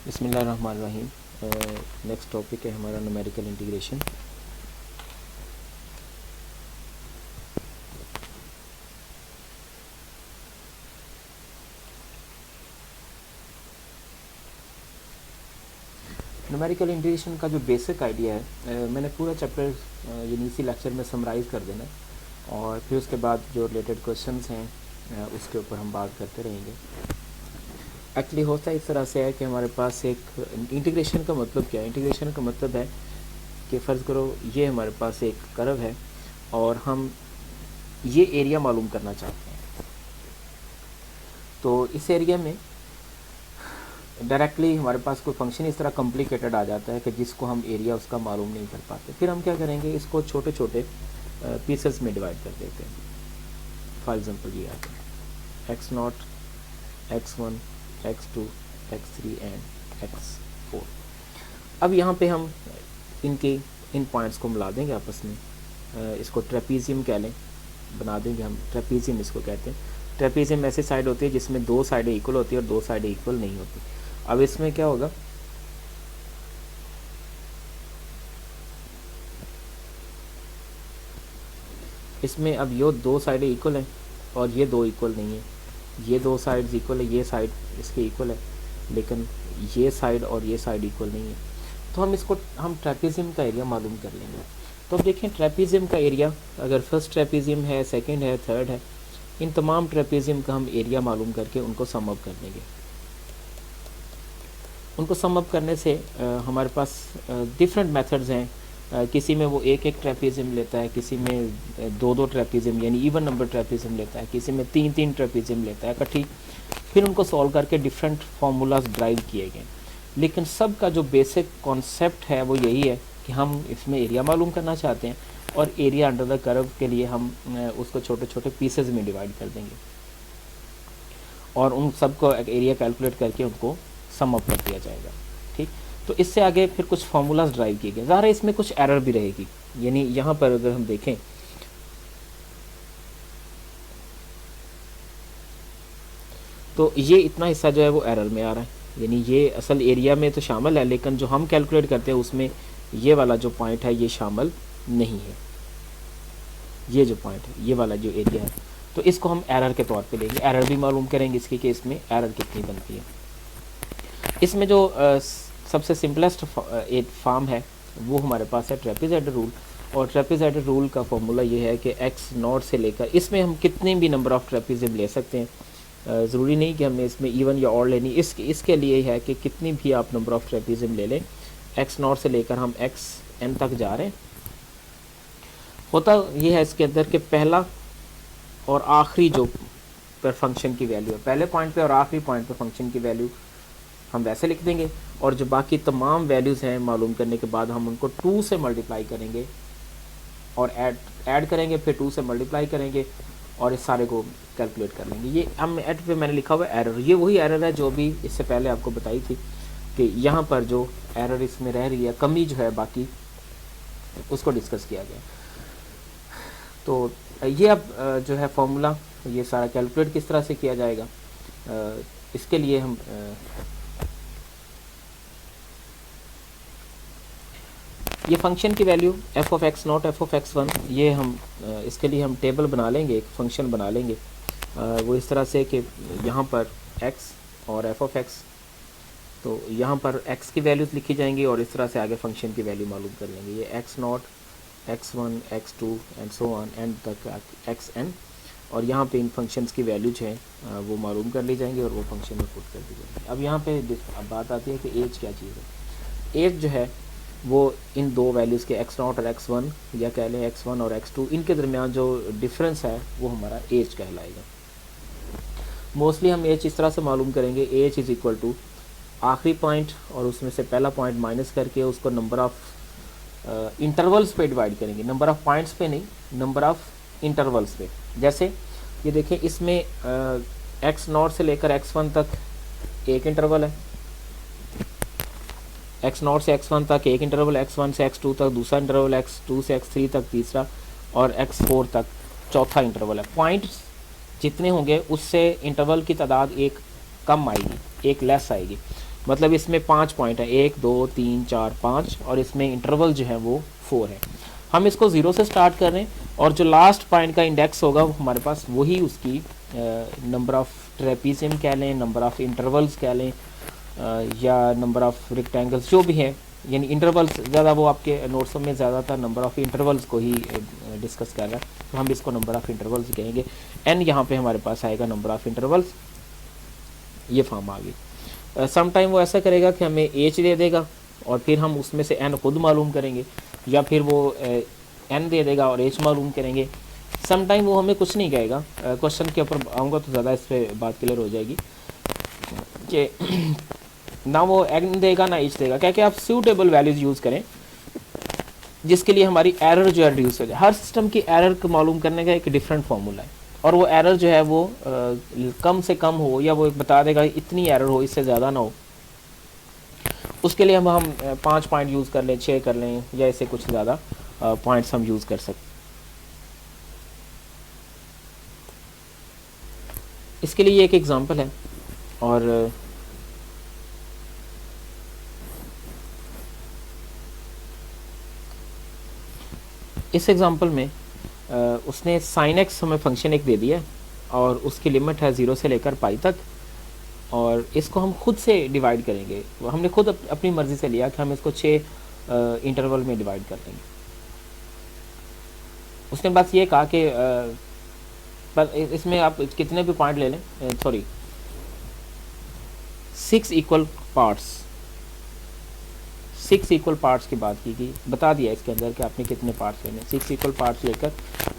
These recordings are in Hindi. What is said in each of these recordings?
बिस्मिल्लाहिर्रहमानिर्रहीम। नेक्स्ट टॉपिक है हमारा न्यूमेरिकल इंटीग्रेशन। न्यूमेरिकल इंटीग्रेशन का जो बेसिक आइडिया है, मैंने पूरा चैप्टर यानी इसी लेक्चर में समराइज़ कर देना है और फिर उसके बाद जो रिलेटेड क्वेश्चंस हैं उसके ऊपर हम बात करते रहेंगे। एक्चुअली होता इस तरह से है कि हमारे पास एक इंटीग्रेशन का मतलब क्या है। इंटीग्रेशन का मतलब है कि फ़र्ज़ करो ये हमारे पास एक कर्व है और हम ये एरिया मालूम करना चाहते हैं। तो इस एरिया में डायरेक्टली हमारे पास कोई फंक्शन इस तरह कॉम्प्लिकेटेड आ जाता है कि जिसको हम एरिया उसका मालूम नहीं कर पाते। फिर हम क्या करेंगे, इसको छोटे छोटे पीसेस में डिवाइड कर देते हैं। फॉर एग्जांपल ये आता है x0, x1, x2, x3 and x4। अब यहाँ पे हम इन पॉइंट्स को मिला देंगे आपस में, इसको ट्रेपीजियम कह लें, बना देंगे हम। ट्रेपीजियम इसको कहते हैं। ट्रेपीजियम ऐसी साइड होती है जिसमें दो साइडें इक्वल होती है और दो साइडें इक्वल नहीं होती। अब इसमें क्या होगा, इसमें अब ये दो साइडें इक्वल हैं और ये दो इक्वल नहीं है। ये दो साइड्स इक्वल है, ये साइड इसके इक्वल है, लेकिन ये साइड और ये साइड इक्वल नहीं है। तो हम ट्रेपीजियम का एरिया मालूम कर लेंगे। तो अब देखें ट्रेपीजियम का एरिया, अगर फर्स्ट ट्रेपीजियम है, सेकंड है, थर्ड है, इन तमाम ट्रेपीजियम का हम एरिया मालूम करके उनको सम अप कर देंगे। उनको सम अप करने से हमारे पास डिफरेंट मेथड्स हैं। किसी में वो एक ट्रेपीजियम लेता है, किसी में दो ट्रेपीजियम यानी इवन नंबर ट्रेपीजियम लेता है, किसी में तीन ट्रेपीजियम लेता है इकट्ठी। फिर उनको सॉल्व करके डिफरेंट फार्मूलाज ड्राइव किए गए। लेकिन सब का जो बेसिक कॉन्सेप्ट है वो यही है कि हम इसमें एरिया मालूम करना चाहते हैं और एरिया अंडर द कर्व के लिए हम उसको छोटे छोटे पीसेज में डिवाइड कर देंगे और उन सब को एरिया कैलकुलेट करके उनको सम अप कर दिया जाएगा। ठीक, तो इससे आगे फिर कुछ फार्मूलाज ड्राइव किए गए। ज़ाहिर है इसमें कुछ एरर भी रहेगी, यानी यहाँ पर अगर हम देखें तो ये इतना हिस्सा जो है वो एरर में आ रहा है, यानी ये असल एरिया में तो शामिल है लेकिन जो हम कैलकुलेट करते हैं उसमें ये वाला जो पॉइंट है ये शामिल नहीं है। ये जो पॉइंट है, ये वाला जो एरिया है, तो इसको हम एरर के तौर पे लेंगे। एरर भी मालूम करेंगे इसकी कि इसमें एरर कितनी बनती है। इसमें जो सबसे सिंपलेस्ट एक फॉर्म है वो हमारे पास है ट्रेपेजॉइडल रूल। और ट्रेपेजॉइडल रूल का फॉर्मूला ये है कि x0 से लेकर, इसमें हम कितने भी नंबर ऑफ़ ट्रेपेजियम ले सकते हैं। ज़रूरी नहीं कि हमें इसमें इवन या ऑड लेनी, इसके लिए है कि कितनी भी आप नंबर ऑफ़ ट्रेपेजियम ले लें। x0 से लेकर हम xn तक जा रहे हैं। होता ये है इसके अंदर कि पहला और आखिरी जो पर फंक्शन की वैल्यू है, पहले पॉइंट पे और आखिरी पॉइंट पे फंक्शन की वैल्यू हम वैसे लिख देंगे और जो बाकी तमाम वैल्यूज़ हैं मालूम करने के बाद हम उनको 2 से मल्टीप्लाई करेंगे और ऐड करेंगे, फिर 2 से मल्टीप्लाई करेंगे और इस सारे को कैलकुलेट कर लेंगे। ये हम ऐड पे मैंने लिखा हुआ है एरर, ये वही एरर है जो भी इससे पहले आपको बताई थी कि यहाँ पर जो एरर इसमें रह रही है, कमी जो है बाकी, उसको डिस्कस किया गया। तो ये अब जो है फॉर्मूला, ये सारा कैलकुलेट किस तरह से किया जाएगा, इसके लिए हम ये फंक्शन की value f of x0, f of x1, ये हम इसके लिए हम टेबल बना लेंगे, एक फंक्शन बना लेंगे वो इस तरह से कि यहाँ पर x और f ऑफ x, तो यहाँ पर x की वैल्यूज़ लिखी जाएंगी और इस तरह से आगे फंक्शन की वैल्यू मालूम कर लेंगे। ये x0, x1, x2 and so on and तक xn, और यहाँ पे इन फंक्शंस की वैल्यूज हैं वो मालूम कर ली जाएंगी और वो फंक्शन में पुट कर दी जाएंगी। अब यहाँ पे बात आती है कि एज क्या चीज़ है। एज जो है वो इन दो वैल्यूज़ के x0 और x1, या कह लें x1 और x2, इनके दरमियान जो डिफरेंस है वो हमारा एज कहलाएगा। मोस्टली हम एज इस तरह से मालूम करेंगे, एज इज़ इक्वल टू आखिरी पॉइंट और उसमें से पहला पॉइंट माइनस करके उसको नंबर ऑफ़ इंटरवल्स पे डिवाइड करेंगे, नंबर ऑफ़ पॉइंट्स पे नहीं, नंबर ऑफ़ इंटरवल्स पे। जैसे ये देखें, इसमें x0 से लेकर x1 तक एक इंटरवल है, x0 से x1 तक एक इंटरवल, x1 से x2 तक दूसरा इंटरवल, x2 से x3 तक तीसरा और x4 तक चौथा इंटरवल है। पॉइंट्स जितने होंगे उससे इंटरवल की तादाद एक कम आएगी, एक लेस आएगी। मतलब इसमें 5 पॉइंट है, 1 2 3 4 5, और इसमें इंटरवल जो है वो 4 है। हम इसको 0 से स्टार्ट कर रहे हैं और जो लास्ट पॉइंट का इंडेक्स होगा वो हमारे पास वही उसकी नंबर ऑफ़ ट्रेपीजियम कह लें, नंबर ऑफ़ इंटरवल्स कह लें, या नंबर ऑफ़ रेक्टेंगल्स जो भी हैं, यानी इंटरवल्स ज़्यादा वो आपके नोट्स में ज़्यादातर नंबर ऑफ़ इंटरवल्स को ही डिस्कस कर रहा है, तो हम इसको नंबर ऑफ़ इंटरवल्स कहेंगे। एन यहाँ पे हमारे पास आएगा नंबर ऑफ़ इंटरवल्स, ये फॉर्म आ गई। सम टाइम वो ऐसा करेगा कि हमें एच दे देगा और फिर हम उसमें से एन खुद मालूम करेंगे, या फिर वो एन दे देगा और एच मालूम करेंगे। सम टाइम वो हमें कुछ नहीं कहेगा। क्वेश्चन के ऊपर आऊँगा तो ज़्यादा इस पर बात क्लियर हो जाएगी कि ना वो एन देगा ना एच देगा। क्या कि आप सूटेबल वैल्यूज़ यूज़ करें जिसके लिए हमारी एरर जो है रिड्यूस हो जाए। हर सिस्टम की एरर को मालूम करने का एक डिफरेंट फार्मूला है, और वो एरर जो है वो कम से कम हो, या वो बता देगा इतनी एरर हो, इससे ज़्यादा ना हो। उसके लिए हम 5 पॉइंट यूज़ कर लें, 6 कर लें, या ऐसे कुछ ज़्यादा पॉइंट्स हम यूज़ कर सकते। इसके लिए ये एक एग्जांपल है, और इस एग्जांपल में उसने sin x हमें फंक्शन एक दे दिया और उसकी लिमिट है 0 से लेकर पाई तक, और इसको हम खुद से डिवाइड करेंगे। हमने खुद अपनी मर्ज़ी से लिया कि हम इसको 6 इंटरवल में डिवाइड कर देंगे। उसने बस ये कहा कि पर इसमें आप कितने भी पॉइंट ले लें, सॉरी 6 इक्वल पार्ट्स की बात की गई, बता दिया इसके अंदर कि आपने कितने पार्ट्स लेने, 6 इक्वल पार्ट्स लेकर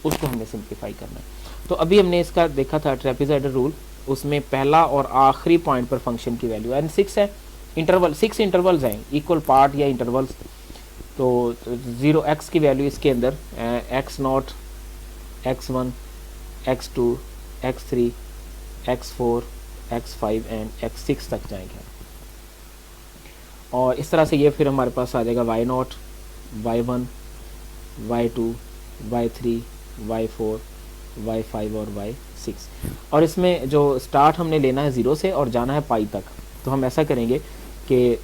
उसको हमने सिंप्लीफाई करना है। तो अभी हमने इसका देखा था ट्रेपेजॉइडल रूल, उसमें पहला और आखिरी पॉइंट पर फंक्शन की वैल्यू एन 6 है, इंटरवल 6 इंटरवल्स हैं, इक्वल पार्ट या इंटरवल्स। तो 0x की वैल्यू इसके अंदर x0, x1, x2, x3, x4, x5 and x6 तक जाएंगे, और इस तरह से ये फिर हमारे पास आ जाएगा y0, y1, y2, y3, y4, y5 और y6। और इसमें जो स्टार्ट हमने लेना है 0 से और जाना है पाई तक, तो हम ऐसा करेंगे कि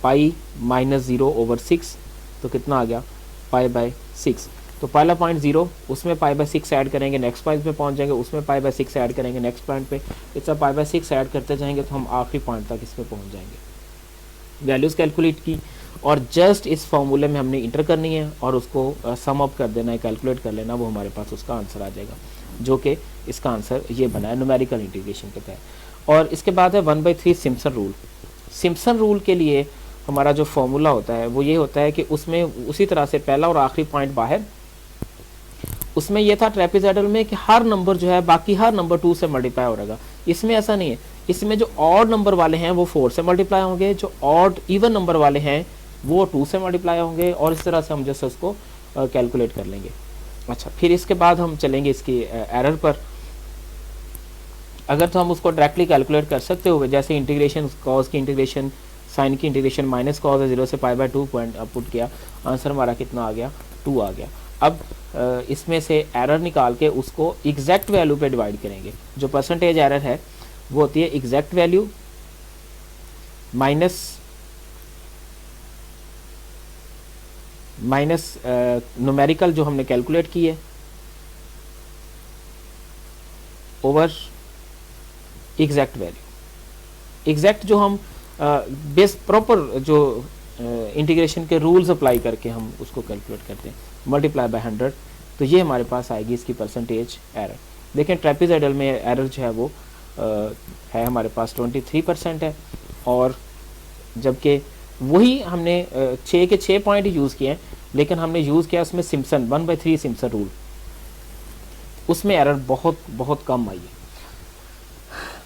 पाई -0/6, तो कितना आ गया π/6। तो पहला पॉइंट 0, उसमें π/6 ऐड करेंगे, नेक्स्ट पॉइंट पे पहुंच जाएंगे, उसमें π/6 ऐड करेंगे नेक्स्ट पॉइंट पे, इतना π/6 ऐड करते जाएंगे तो हम आखिरी पॉइंट तक इसमें पहुंच जाएंगे। वैल्यूज़ कैलकुलेट की और जस्ट इस फॉर्मूले में हमने इंटर करनी है और उसको सम अप कर देना है, कैलकुलेट कर लेना, वो हमारे पास उसका आंसर आ जाएगा, जो कि इसका आंसर ये बना है न्यूमेरिकल इंटीग्रेशन के तहत। और इसके बाद है 1/3 सिम्पसन रूल। सिम्पसन रूल के लिए हमारा जो फॉर्मूला होता है वो ये होता है कि उसमें उसी तरह से पहला और आखिरी पॉइंट बाहर, उसमें यह था ट्रेपेजॉइडल में कि हर नंबर जो है बाकी हर नंबर 2 से मल्टीप्लाई हो रहेगा। इसमें ऐसा नहीं है, इसमें जो ऑड नंबर वाले हैं वो 4 से मल्टीप्लाई होंगे, जो ऑड इवन नंबर वाले हैं वो 2 से मल्टीप्लाई होंगे, और इस तरह से हम जैसे उसको कैलकुलेट कर लेंगे। अच्छा, फिर इसके बाद हम चलेंगे इसकी एरर पर। अगर तो हम उसको डायरेक्टली कैलकुलेट कर सकते हो, जैसे इंटीग्रेशन कॉज की इंटीग्रेशन, साइन की इंटीग्रेशन माइनस कॉज है 0 से π/2 पॉइंट पुट किया, आंसर हमारा कितना आ गया 2 आ गया। अब इसमें से एरर निकाल के उसको एग्जैक्ट वैल्यू पे डिवाइड करेंगे। जो परसेंटेज एरर है वो होती है एग्जैक्ट वैल्यू माइनस न्यूमेरिकल जो हमने कैलकुलेट की है ओवर एग्जैक्ट वैल्यू। एग्जैक्ट जो हम बेस प्रॉपर जो इंटीग्रेशन के रूल्स अप्लाई करके हम उसको कैलकुलेट करते हैं, मल्टीप्लाई बाय 100, तो ये हमारे पास आएगी इसकी परसेंटेज एरर। देखें ट्रेपेजॉइडल में एरर जो है वो है हमारे पास 23% है, और जबकि वही हमने 6 के 6 पॉइंट यूज़ किए हैं, लेकिन हमने यूज़ किया उसमें सिम्पसन 1/3 सिम्पसन रूल, उसमें एरर बहुत बहुत कम आई है।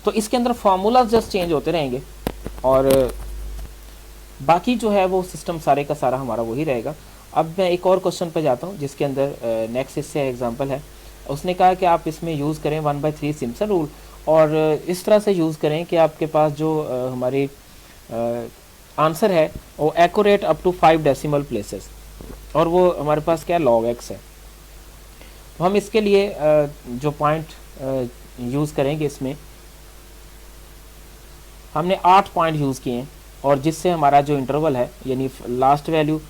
तो इसके अंदर फार्मूला जस्ट चेंज होते रहेंगे और बाकी जो है वो सिस्टम सारे का सारा हमारा वही रहेगा। अब मैं एक और क्वेश्चन पे जाता हूँ जिसके अंदर नेक्स्ट इससे एग्जांपल है। उसने कहा कि आप इसमें यूज़ करें 1/3 सिम्पसन रूल, और इस तरह से यूज़ करें कि आपके पास जो हमारी आंसर है वो accurate up to 5 decimal places, और वो हमारे पास क्या log x है। तो हम इसके लिए जो पॉइंट यूज़ करेंगे इसमें हमने 8 पॉइंट यूज़ किए हैं और जिससे हमारा जो इंटरवल है यानी लास्ट वैल्यू,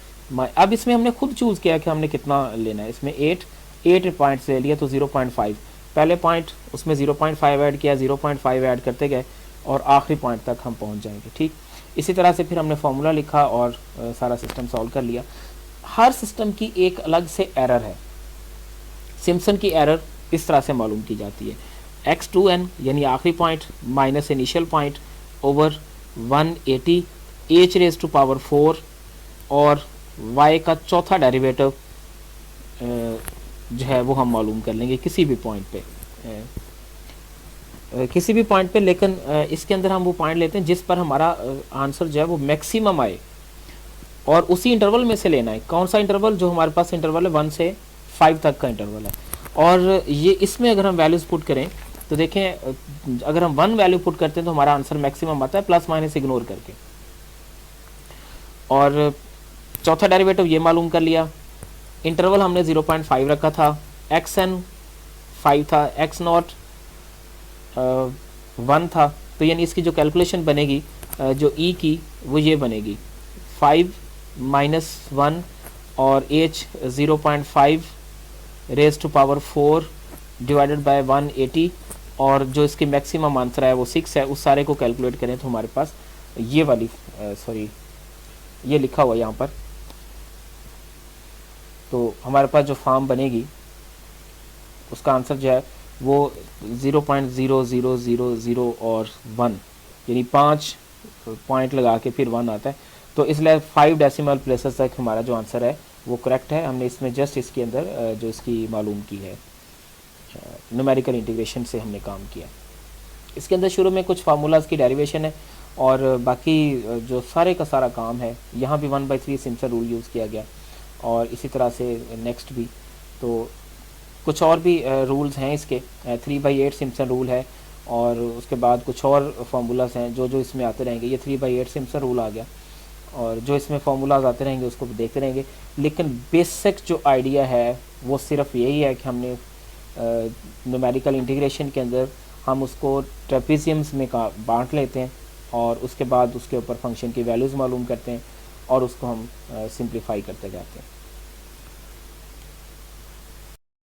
अब इसमें हमने खुद चूज़ किया कि हमने कितना लेना है। इसमें 8 पॉइंट्स ले लिया तो 0.5, पहले पॉइंट उसमें 0.5 ऐड किया, 0.5 ऐड करते गए और आखिरी पॉइंट तक हम पहुंच जाएंगे। ठीक, इसी तरह से फिर हमने फॉर्मूला लिखा और सारा सिस्टम सॉल्व कर लिया। हर सिस्टम की एक अलग से एरर है। सिम्पसन की एरर इस तरह से मालूम की जाती है, x2n यानी आखिरी point minus initial point over 180 h raise to power 4 और y का चौथा डेरिवेटिव जो है वो हम मालूम कर लेंगे किसी भी पॉइंट पे, किसी भी पॉइंट पे। लेकिन इसके अंदर हम वो पॉइंट लेते हैं जिस पर हमारा आंसर जो है वो मैक्सिमम आए और उसी इंटरवल में से लेना है। कौन सा इंटरवल? जो हमारे पास इंटरवल है 1 से 5 तक का इंटरवल है। और ये इसमें अगर हम वैल्यूज़ पुट करें तो देखें, अगर हम 1 वैल्यू पुट करते हैं तो हमारा आंसर मैक्सिमम आता है, प्लस माइनस इग्नोर करके। और चौथा डेरिवेटिव ये मालूम कर लिया। इंटरवल हमने 0.5 रखा था, xn 5 था, x नॉट 1 था, तो यानी इसकी जो कैलकुलेशन बनेगी जो e की वो ये बनेगी 5 माइनस 1 और h 0.5 raise to power 4 divided by 180 और जो इसकी मैक्सिमम आंसर है वो 6 है। उस सारे को कैलकुलेट करें तो हमारे पास ये वाली ये लिखा हुआ यहाँ पर, तो हमारे पास जो फॉर्म बनेगी उसका आंसर जो है वो 0.0000 और 1 यानी 5 पॉइंट लगा के फिर 1 आता है। तो इसलिए 5 डेसिमल प्लेसेस तक हमारा जो आंसर है वो करेक्ट है। हमने इसमें जस्ट इसके अंदर जो इसकी मालूम की है न्यूमेरिकल इंटीग्रेशन से हमने काम किया। इसके अंदर शुरू में कुछ फार्मूलाज की डेरिवेशन है और बाकी जो सारे का सारा काम है यहाँ भी 1/3 सिम्पसन रूल यूज़ किया गया और इसी तरह से नेक्स्ट भी। तो कुछ और भी रूल्स हैं इसके, 3/8 सिम्पसन रूल है और उसके बाद कुछ और फार्मूलाज हैं जो इसमें आते रहेंगे। ये 3/8 सिम्पसन रूल आ गया और जो इसमें फार्मूलाज आते रहेंगे उसको भी देखते रहेंगे। लेकिन बेसिक जो आइडिया है वो सिर्फ यही है कि हमने न्यूमेरिकल इंटीग्रेशन के अंदर हम उसको ट्रेपेजियम्स में बांट लेते हैं और उसके बाद उसके ऊपर फंक्शन की वैल्यूज़ मालूम करते हैं और उसको हम सिंप्लीफाई करते जाते हैं।